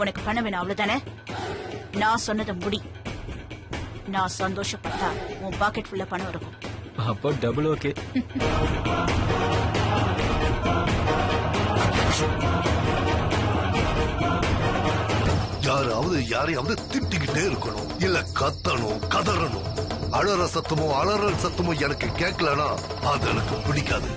உனக்கு பணம் வேணும் அவ்வளவுதானே? நான் சொன்னதை முடி. நான் சந்தோஷப்பட்டா உன் பாக்கெட் ஃபுல்லா பணம் இருக்கும். அப்போ டபுள் ஓகே. யாராவது யாரையாவது திட்டிக்கிட்டே இருக்கணும், இல்ல கத்தணும், கதறணும். அழற சத்தமோ அலறல் சத்தமோ எனக்கு கேட்கலனா அது எனக்கு பிடிக்காது.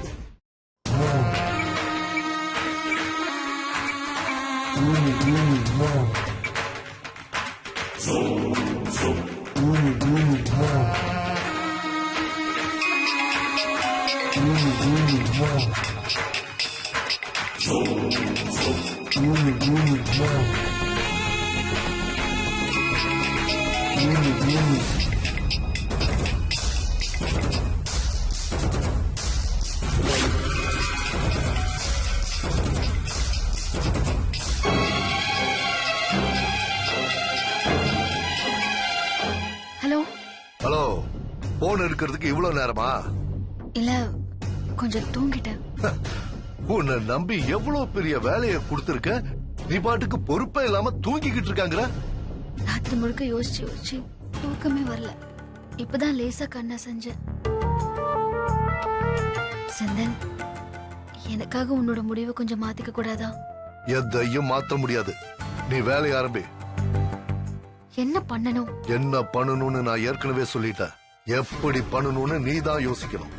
ஹலோ ஹலோ, போன் எடுக்கிறதுக்கு இவ்வளவு நேரமா? இல்ல, கொஞ்சம் தூங்கிட்டேன். உன்னை நம்பி எவ்வளவு பெரிய வேலையை கொடுத்திருக்க, நீ பாட்டுக்கு பொறுப்பே இல்லாம தூங்கிக்கிட்டு இருக்காங்க. ராத்திரி முழுக்க யோசிச்சு யோசிச்சு தூக்கமே வரல. இப்பதான் லேசா கண்ணா செஞ்சேன். சந்தன், எனக்காக உன்னோட முடிவை கொஞ்சம் மாத்திக்க கூடாதா? எதையும் மாத்த முடியாது. நீ வேலையை ஆரம்பி. என்ன பண்ணணும்? என்ன பண்ணணும்னு நான் ஏற்கனவே சொல்லிட்டேன். எப்படி பண்ணணும்னு நீ தான் யோசிக்கணும்.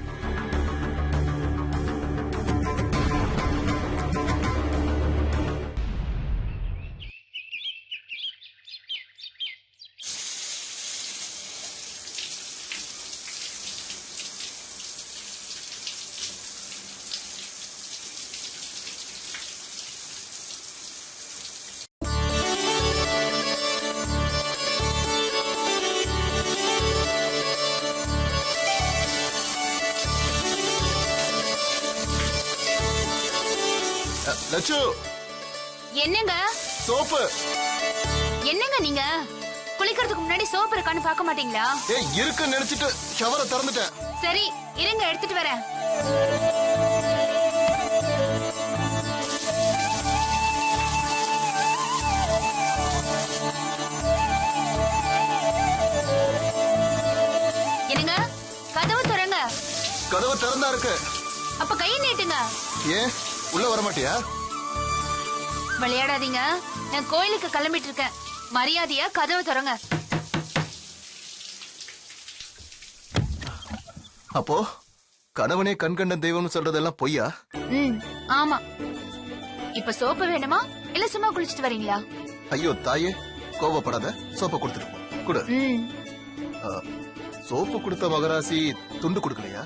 லட்சு, என்னங்க சோப்பு. என்னங்க நீங்க குளிக்கிறதுக்கு முன்னாடி சோப்பு இருக்கான்னு பார்க்க மாட்டீங்களா? ஏய், இருக்குன்னு நினைச்சிட்டு ஷவரை திறந்துட்டேன். சரி இருங்க, எடுத்துட்டு வரேன். என்னங்க, கதவு திறங்க. கதவு திறந்தா இருக்கு. அப்ப கையை நீட்டுங்க. ஏன் உள்ள வர மாட்டியா? விளையாடாதீங்க, நான் கோயிலுக்கு கிளம்பிட்டு இருக்கேன். மரியாதையா கதவு திறங்க. அப்போ கணவனே கண்கண்ட தெய்வம்னு சொல்றதெல்லாம் பொய்யா? ஆமா. இப்ப சோப்பு வேணுமா இல்ல சும்மா குளிச்சிட்டு வரீங்களா? ஐயோ தாயே, கோவப்படாத. சோப்பை கொடுத்துட்டு போ. கொடு. சோப்பு கொடுத்த மகராசி துண்டு கொடுக்கலையா?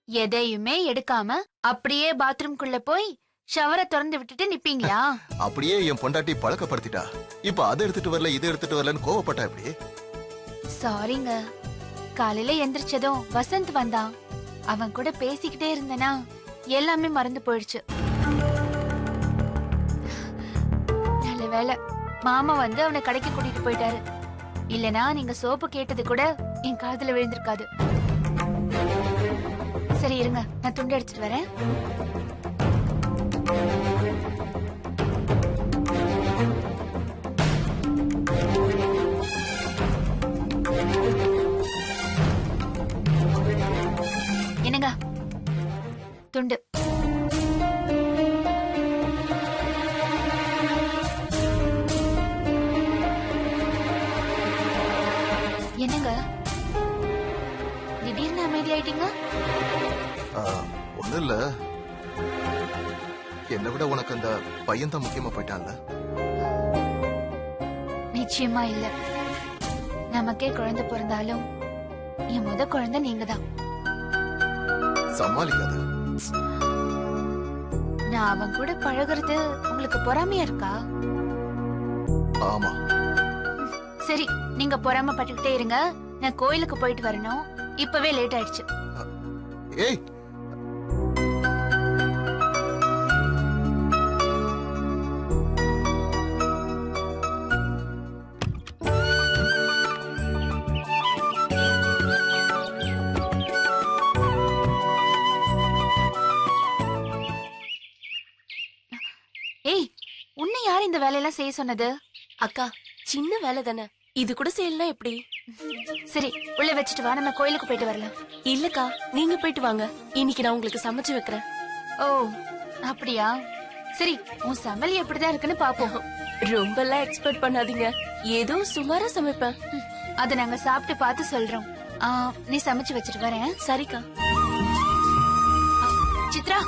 எதையுமே எடுக்காம அப்படியே பாத்ரூம்குள்ள போய் ஷவரை திறந்து விட்டுட்டு நிப்பீங்களா? அப்படியே என் பொண்டாட்டி பழக்கப்படுத்திட்டா. இப்ப அதை எடுத்துட்டு வரல, இதை எடுத்துட்டு வரலன்னு கோவப்பட்டா எப்படி? சாரிங்க. காலையில எந்திரிச்சதும் வசந்த் வந்தான். அவன் கூட பேசிக்கிட்டே இருந்தனா எல்லாமே மறந்து போயிடுச்சு. நல்ல வேளை மாமா வந்து அவனை கடைக்கு கூட்டிட்டு போயிட்டாரு. இல்லனா நீங்க சோப்பு கேட்டது கூட என் காதுல விழுந்திருக்காது. சரி இருங்க, நான் துண்டு எடுத்துட்டு வரேன். என்னங்க துண்டு. என்னங்க திடீர்னு அமைதி ஆயிட்டீங்க? ஒண்ணு இல்ல, என்னை விட உனக்கு அந்த பையன் தான் முக்கியமா போயிட்டான்ல? நிச்சயமா இல்ல. நமக்கே குழந்தை பிறந்தாலும் என் முத குழந்தை நீங்க தான். சமாளிக்காத. நான் அவன் கூட பழகுறது உங்களுக்கு பொறாமையா இருக்கா? ஆமா. சரி, நீங்க பொறாமப்பட்டுக்கிட்டே இருங்க. நான் கோயிலுக்கு போயிட்டு வரணும். இப்பவே லேட் ஆயிடுச்சு. ஏய், இந்த வேலையெல்லாம் செய்ய சொன்னது? அக்கா சின்ன வேலை தானே, இது கூட செய்யலாம் எப்படி? சரி, உள்ள வச்சுட்டு வா, நம்ம கோயிலுக்கு போயிட்டு வரலாம். இல்லக்கா, நீங்க போயிட்டு வாங்க. இன்னைக்கு நான் உங்களுக்கு சமைச்சு வைக்கிறேன். ஓ, அப்படியா? சரி, உன் சமையல் எப்படிதான் இருக்குன்னு பாப்போம். ரொம்ப எல்லாம் எக்ஸ்பெக்ட் பண்ணாதீங்க, ஏதோ சுமாரா சமைப்பேன். அத நாங்க சாப்பிட்டு பார்த்து சொல்றோம். நீ சமைச்சு வச்சுட்டு வரேன். சரிக்கா. சித்ரா,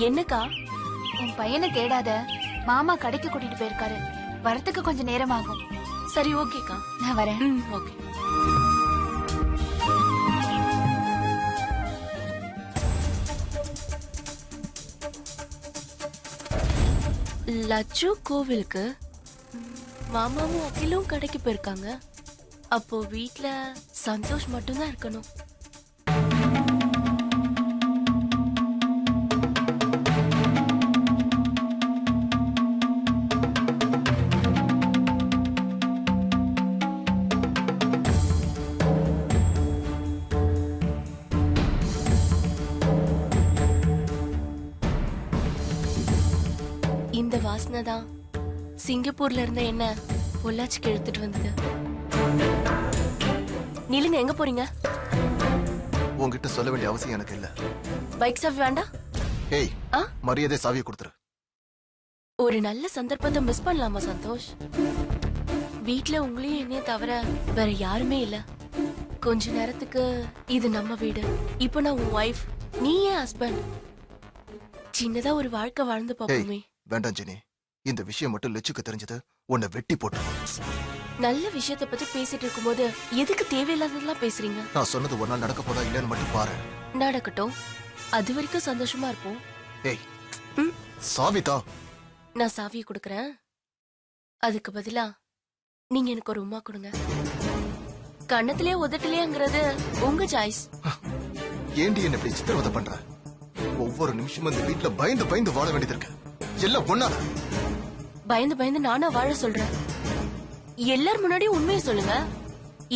என்னக்கா? உன் பையனை தேடாத, மாமா கடைக்கு கூட்டிட்டு போயிருக்காரு. வரத்துக்கு கொஞ்சம் நேரம் ஆகும். சரி, ஓகேக்கா. நான் வரேன். ஓகே. லட்சு கோவிலுக்கு, மாமாவும் அகிலும் கடைக்கு போயிருக்காங்க. அப்போ வீட்ல சந்தோஷ் மட்டும்தான் இருக்கணும். இந்த வாசனை தான் சிங்கப்பூர்ல இருந்த என்ன பொள்ளாச்சிக்கு எடுத்துட்டு வந்தது. நீலுங்க, எங்க போறீங்க? உன்கிட்ட சொல்ல வேண்டிய அவசியம் எனக்கு இல்ல. பைக் சாவி வேண்டாம். ஏய், ஆ? மரியாதை சாவியை கொடுத்துரு. ஒரு நல்ல சந்தர்ப்பத்தை மிஸ் பண்ணலாமா சந்தோஷ்? வீட்ல உங்களையும் என்னையும் தவிர வேற யாருமே இல்ல. கொஞ்ச நேரத்துக்கு இது நம்ம வீடு. இப்போ நான் உன் ஒய்ஃப், நீ என் ஹஸ்பண்ட். சின்னதா ஒரு வாழ்க்கை வாழ்ந்து பாப்போமே. வேண்டாம் ஜெனி, இந்த விஷயம் மட்டும் லட்சுக்கு தெரிஞ்சது உன்னை வெட்டி போட்டு. நல்ல விஷயத்த பத்தி பேசிட்டு இருக்கும்போது எதுக்கு தேவையில்லாததெல்லாம் பேசுறீங்க? நான் சொன்னது ஒரு நாள் நடக்க போதா இல்லன்னு மட்டும் பாரு. நடக்கட்டும், அது வரைக்கும் சந்தோஷமா இருப்போம். ஏய், சாவிதா, நான் சாவியை கொடுக்கறேன். அதுக்கு பதிலா நீங்க எனக்கு ஒரு உம்மா கொடுங்க. கண்ணத்திலே உதட்டலையாங்கிறது உங்க சாய்ஸ். ஏண்டி என்ன இப்படி சித்திரவதை பண்ற? ஒவ்வொரு நிமிஷமும் இந்த வீட்டுல பயந்து பயந்து வாழ வேண்டியது இருக்கு. எல்லாம் ஒன்னால. பயந்து பயந்து நானா வாழ சொல்றேன்? எல்லார் முன்னாடியும் உண்மையை சொல்லுங்க.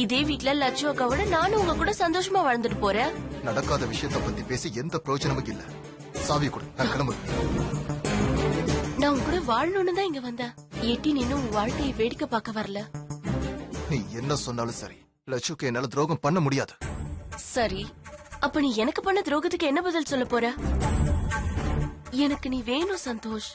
இதே வீட்ல லட்சு அக்காவோட நானும் உங்க கூட சந்தோஷமா வாழ்ந்துட்டு போறேன். நடக்காத விஷயத்த பத்தி பேசி எந்த பிரயோஜனமும் இல்ல. சாவி கொடு, நான் கிளம்பு. நான் உங்க கூட வாழணும்னு தான் இங்க வந்தேன். எட்டி நின்னு உன் வாழ்க்கையை வேடிக்கை பார்க்க வரல. நீ என்ன சொன்னாலும் சரி, லட்சுக்கு என்னால துரோகம் பண்ண முடியாது. சரி, அப்ப நீ எனக்கு பண்ண துரோகத்துக்கு என்ன பதில் சொல்ல போற? எனக்கு நீ வேணும் சந்தோஷ்.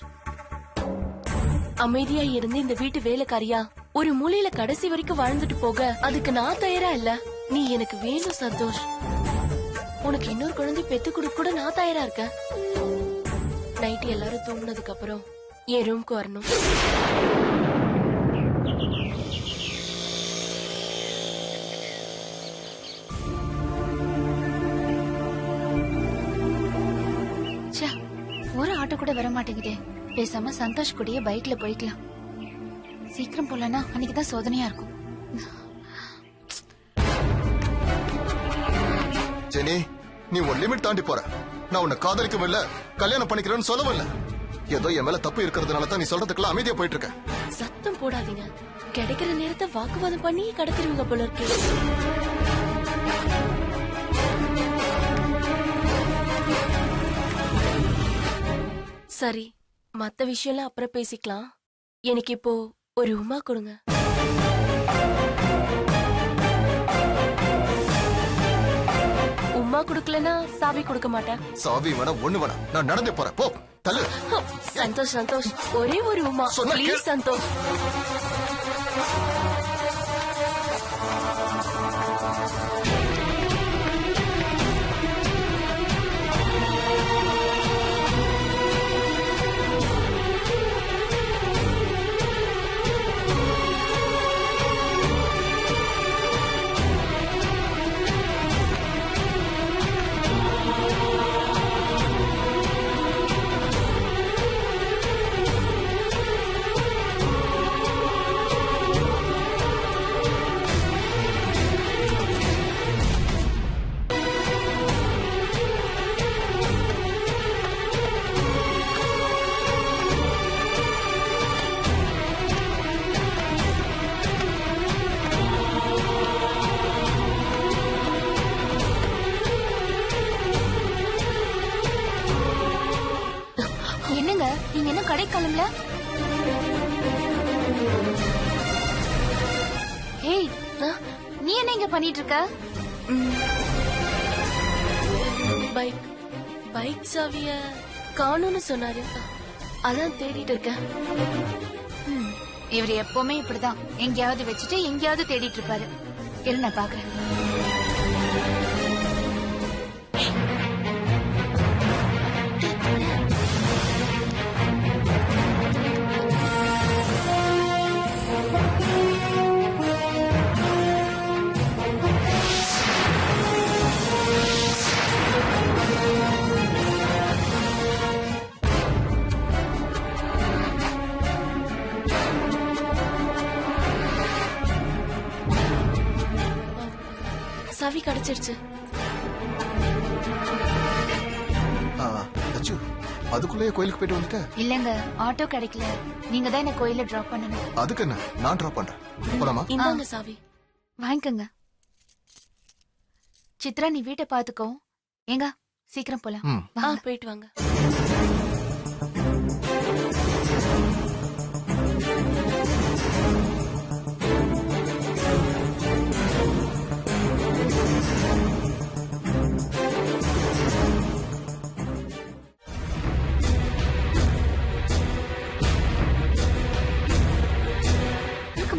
அமைதியா இருந்து இந்த வீட்டு வேலைக்காரியா ஒரு மூலையில கடைசி வரைக்கும் வாழ்ந்துட்டு போக அதுக்கு நான் தயாரா இல்ல. நீ எனக்கு வேணும் சந்தோஷ். உனக்கு இன்னொரு குழந்தை பெத்து கொடுக்க கூட நான் தயாரா இருக்கேன். நைட்டு எல்லாரும் தூங்குனதுக்கு அப்புறம் என் ரூம்க்கு வரணும். ஒரு ஆட்டோ கூட வர மாட்டேங்குதே. பேசாம சந்தோஷ் கூடயே பைக்ல போய்க்கலாம். சீக்கிரம் போலனா அன்னைக்குதான் சோதனையா இருக்கும். ஜெனி, நீ ஒரு லிமிட் தாண்டி போற. நான் உன்னை காதலிக்கவும் இல்ல, கல்யாணம் பண்ணிக்கிறேன்னு சொல்லவும் இல்ல. ஏதோ என் மேல தப்பு இருக்கிறதுனால தான் நீ சொல்றதுக்குள்ள அமைதியா போயிட்டு இருக்க. சத்தம் போடாதீங்க. கிடைக்கிற நேரத்தை வாக்குவாதம் பண்ணி கடத்திருவீங்க போல இருக்கு. சரி, மத்த விஷயம்லாம் அப்புறம் பேசிக்கலாம். எனக்கு இப்போ ஒரு உமா கொடுங்க. உமா கொடுக்கலனா சாவி கொடுக்க மாட்டேன். சாவி வேணா ஒண்ணு வேணா, நான் நடந்தே போறேன். போ, தள்ளு. சந்தோஷ் சந்தோஷ், ஒரே ஒரு உமா ப்ளீஸ் சந்தோஷ். என்னங்க, நீங்க என்ன கடை கிளம்பல? நீ என்ன இங்க பண்ணிட்டு இருக்க? பைக் பைக் சாவிய காணும்னு சொன்னாரு. அதான் தேடிட்டு இருக்கேன். இவர் எப்பவுமே இப்படிதான், எங்கேயாவது வச்சுட்டு எங்கேயாவது தேடிட்டு இருப்பாரு. இரு நான் பாக்குறேன். சாவி கிடைச்சிருச்சு. அச்சு, அதுக்குள்ளேயே கோயிலுக்கு போயிட்டு வந்துட்ட? இல்லங்க, ஆட்டோ கிடைக்கல. நீங்க தான் என்ன கோயில டிராப் பண்ணணும். அதுக்கு என்ன, நான் டிராப் பண்றேன். போலாமா? இந்தாங்க சாவி. வாங்கிக்கங்க. சித்ரா, நீ வீட்டை பாத்துக்கோ. ஏங்க சீக்கிரம் போலாம். வாங்க. போயிட்டு வாங்க.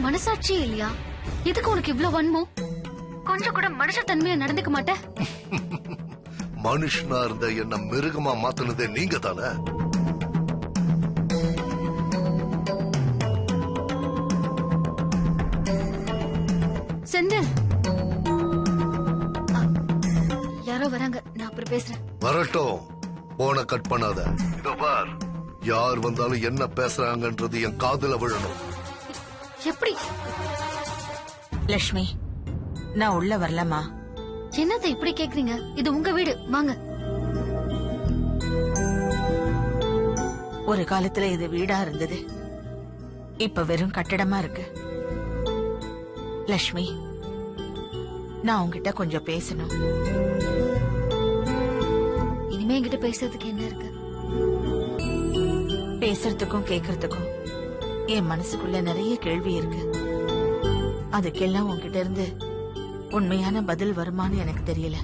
மனசாட்சியே இல்லையா? எதுக்கு உனக்கு இவ்ளோ வன்மம்? கொஞ்சம் கூட மனுஷ தன்மையா நடந்துக்க மாட்ட? மனுஷனா இருந்த என்ன மிருகமா மாத்தினதே நீங்க தானே? செந்தில், யாரோ வராங்க, நான் அப்புறம் பேசுறேன். வரட்டும், போன கட் பண்ணாத. இதோ பார், யார் வந்தாலும் என்ன பேசுறாங்கன்றது என் காதுல விழணும். எப்படி? லட்சுமி, நான் உள்ள வரலாமா? என்னத்த இப்படி கேக்குறீங்க? இது உங்க வீடு, வாங்க. ஒரு காலத்துல இது வீடா இருந்தது, இப்ப வெறும் கட்டடமா இருக்கு. லட்சுமி, நான் உன்கிட்ட கொஞ்சம் பேசணும். இனிமே என்கிட்ட பேசுறதுக்கு என்ன இருக்கு? பேசுறதுக்கும் கேக்குறதுக்கும் என் மனசுக்குள்ள நிறைய கேள்வி இருக்கு. அதுக்கெல்லாம் உன்கிட்ட இருந்து உண்மையான பதில் வருமான்னு எனக்கு தெரியல.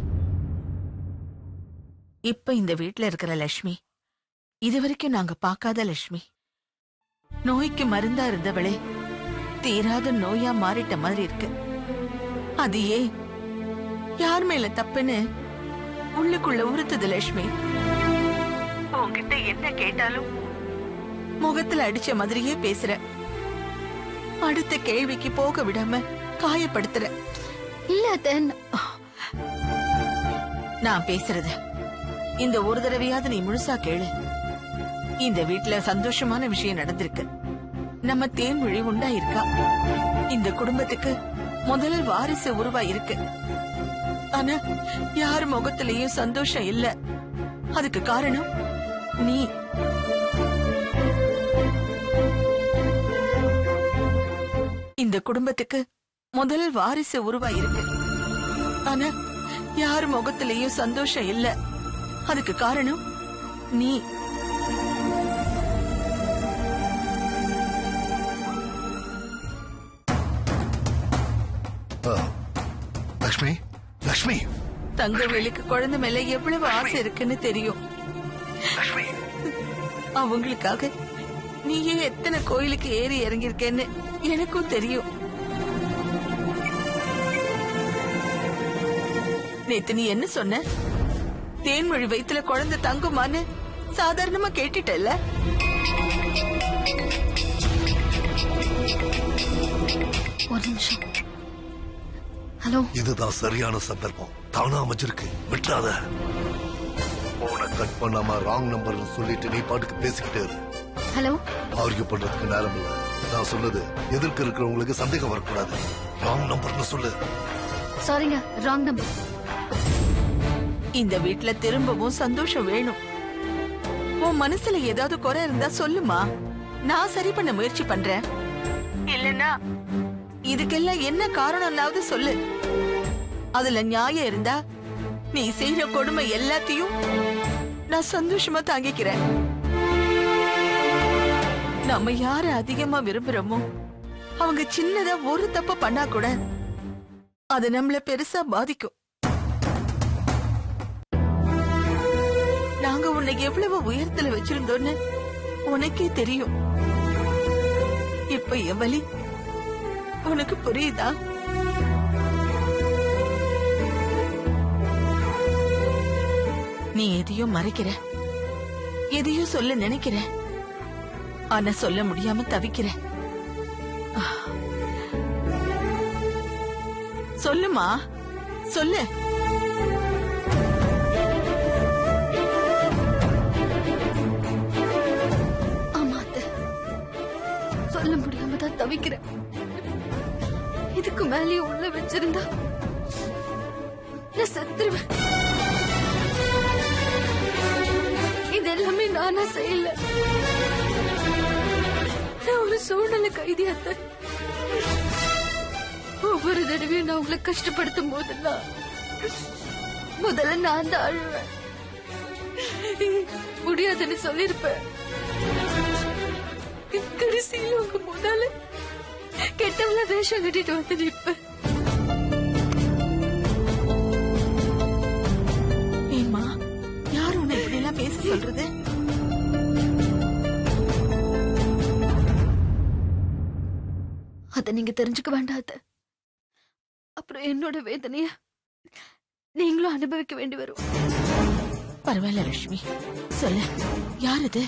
இப்ப இந்த வீட்ல இருக்கிற லட்சுமி இதுவரைக்கும் நாங்க பார்க்காத லட்சுமி. நோய்க்கு மருந்தா இருந்தவளே தீராத நோயா மாறிட்ட மாதிரி இருக்கு. அது ஏன், யார் மேல தப்புன்னு உள்ளுக்குள்ள உறுத்துது லட்சுமி. உன்கிட்ட என்ன கேட்டாலும் முகத்துல அடிச்ச மாதிரியே பேசுற. அடுத்த கேள்விக்கு போக விடாம காயப்படுத்துற. இல்ல அத்தன், நான் பேசுறத இந்த ஒரு தடவையாவது நீ முழுசா கேளு. இந்த வீட்ல சந்தோஷமான விஷயம் நடந்திருக்கு. நம்ம தேன்மொழி உண்டாயிருக்கா. இந்த குடும்பத்துக்கு முதல் வாரிசு உருவாயிருக்கு. ஆனா யார் முகத்திலையும் சந்தோஷம் இல்ல. அதுக்கு காரணம் நீ. இந்த குடும்பத்துக்கு முதல் வாரிசு உருவாயிருக்கு. ஆனா யார் முகத்திலையும் சந்தோஷம் இல்ல. அதுக்கு காரணம் நீ. லக்ஷ்மி, லக்ஷ்மி, தங்கவேலுக்கு குழந்தை மேல எவ்வளவு ஆசை இருக்குன்னு தெரியும். அவங்களுக்காக நீயே எத்தனை கோயிலுக்கு ஏறி இறங்கியிருக்கேன்னு எனக்கும் தெரியும். நேத்து நீ என்ன சொன்ன? தேன்மொழி வயித்துல குழந்தை தங்குமான்னு சாதாரணமா கேட்டுட்டல்ல? ஒரு நிமிஷம். ஹலோ, இதுதான் சரியான சந்தர்ப்பம். தானா அமைச்சிருக்கு, விட்டுறாத. போன கட் பண்ணாம ராங் நம்பர் சொல்லிட்டு நீ பாட்டுக்கு பேசிக்கிட்டே இரு. ஹலோ. ஆர்கியூ பண்றதுக்கு நேரம் இல்ல. நான் சொன்னது எதிர்க்க இருக்கிறவங்களுக்கு சந்தேகம் வரக்கூடாது. ராங் நம்பர்னு சொல்லு. சாரிங்க, ராங் நம்பர். இந்த வீட்ல திரும்பவும் சந்தோஷம் வேணும். உன் மனசுல ஏதாவது குறை இருந்தா சொல்லுமா, நான் சரி பண்ண முயற்சி பண்றேன். இல்லனா இதுக்கெல்லாம் என்ன காரணம்னாவது சொல்லு. அதுல நியாயம் இருந்தா நீ செய்யற கொடுமை எல்லாத்தையும் நான் சந்தோஷமா தாங்கிக்கிறேன். நம்ம யார அதிகமா விரும்புறோமோ அவங்க சின்னதா ஒரு தப்பு பண்ணா கூட அது நம்மள பெருசா பாதிக்கும். நாங்க உன்னை எவ்வளவு உயரத்துல வச்சிருந்தோன்னு உனக்கே தெரியும். இப்ப என் வலி உனக்கு புரியுதா? நீ எதையோ மறைக்கிற, எதையோ சொல்ல நினைக்கிற, ஆனா சொல்ல முடியாம தவிக்கிற. சொல்லுமா, சொல்லு. ஆமா அத்தை, சொல்ல முடியாம தான் தவிக்கிறேன். இதுக்கு மேலேயும் உள்ள வச்சிருந்தா நான் செத்துருவேன். இது எல்லாமே நானா செய்யல, நான் ஒரு சூழ்நிலை கைதி அத்தை. ஒவ்வொரு தடவையும் நான் உங்களை கஷ்டப்படுத்தும் போதெல்லாம் முதல்ல நான் தான் அழுவேன். முடியாதுன்னு சொல்லிருப்பேன். கடைசியில் உங்க முன்னால கெட்டவள வேஷம் கட்டிட்டு வந்து நிற்பேன். ஏம்மா, யார் உன்னை இப்படி எல்லாம் பேச சொல்றது? அத நீங்க தெரிஞ்சுக்க வேண்டாம் அத்தை. அப்புறம் என்னோட வேதனைய நீங்களும் அனுபவிக்க வேண்டி வரும். பரவாயில்ல லட்சுமி, சொல்லு, யார் இது?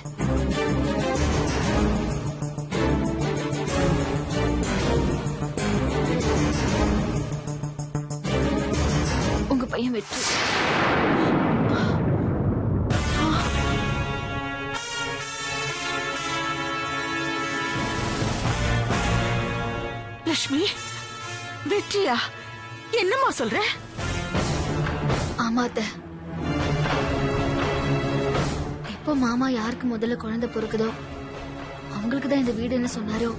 உங்க பையன் வெற்றி. லட்சுமி, வெற்றியா? என்னம்மா சொல்ற? ஆமா அத்தை. எப்போ மாமா யாருக்கு முதல்ல குழந்தை பொறுக்குதோ அவங்களுக்கு தான் இந்த வீடுன்னு சொன்னாரோ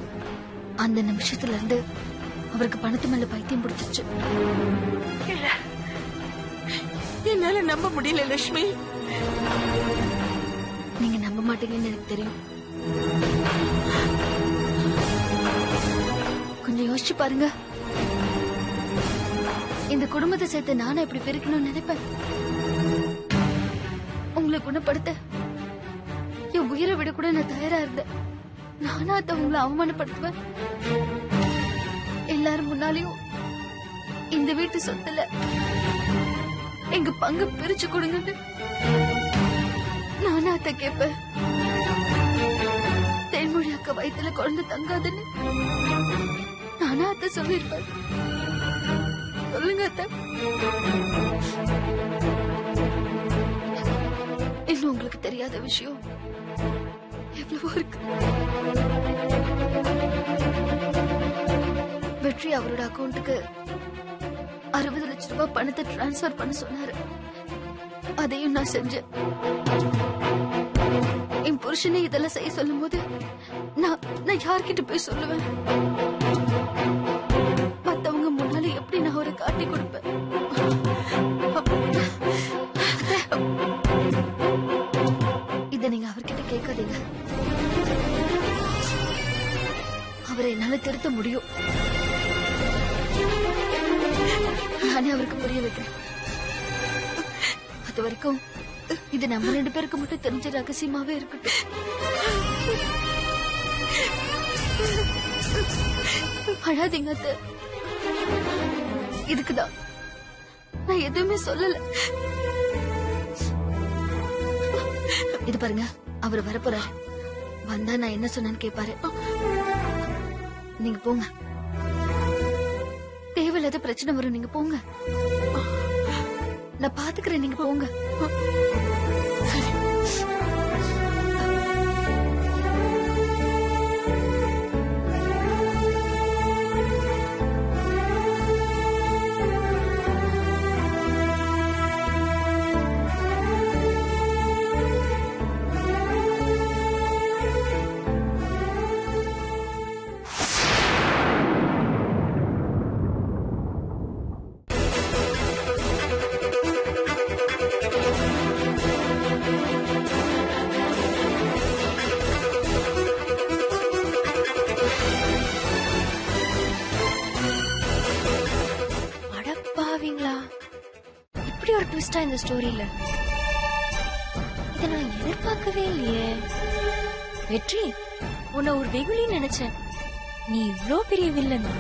அந்த நிமிஷத்துல இருந்து அவருக்கு பணத்து மேல பைத்தியம் பிடிச்சிருச்சு. என்னால நம்ப முடியல லட்சுமி. நீங்க நம்ப மாட்டீங்கன்னு எனக்கு தெரியும். கொஞ்சம் யோசிச்சு பாருங்க. இந்த குடும்பத்தை சேர்த்து நானும் எப்படி பிரிக்கணும்னு நினைப்பேன். உங்களை குணப்படுத்த என் உயிரை விட கூட நான் தயாரா இருந்தேன். நானா அத உங்களை அவமானப்படுத்துவேன். எல்லாரும் முன்னாலையும் இந்த வீட்டு சொத்துல எங்க பங்கு பிரிச்சு கொடுங்கன்னு நானா அத கேட்பேன். தேன்மொழி அக்கா வயித்துல குழந்தை தங்காதுன்னு நானா அத சொல்லிருப்பேன். சொல்லுங்க அத்த. இன்னும் உங்களுக்கு தெரியாத விஷயம் எவ்வளவோ இருக்கு. வெற்றி அவரோட அக்கௌண்ட்டுக்கு 60 லட்சம் ரூபாய் பணத்தை டிரான்ஸ்பர் பண்ண சொன்னாரு. அதையும் நான் செஞ்சேன். என் புருஷனை இதெல்லாம் செய்ய சொல்லும் போது நான் யார்கிட்ட போய் சொல்லுவேன்? மத்தவங்க முன்னால எப்படி நான் அவரை காட்டி கொடுப்பேன்? இத நீங்க அவர்கிட்ட கேட்காதீங்க. அவரை என்னால திருத்த முடியும். நானே அவருக்கு புரிய வைக்கிறேன். அது வரைக்கும் இது நம்ம 2 பேருக்கு மட்டும் தெரிஞ்ச ரகசியமாவே இருக்கட்டும். அழாதீங்க அத்தை. இதுக்குதான் நான் எதுவுமே சொல்லல. இது பாருங்க, அவர் வரப்போறாரு. வந்தா நான் என்ன சொன்னேன்னு கேட்பாரு. நீங்க போங்க. தேவையில்லாத பிரச்சனை வரும். நீங்க போங்க. நான் பாத்துக்கிறேன். நீங்க போங்க. ட்விஸ்டா இந்த ஸ்டோரியில. இத நான் எதிர்பார்க்கவே இல்லையே. வெற்றி, உன்னை ஒரு வெகுளின்னு நினைச்சேன். நீ இவ்ளோ பெரிய வில்லனா?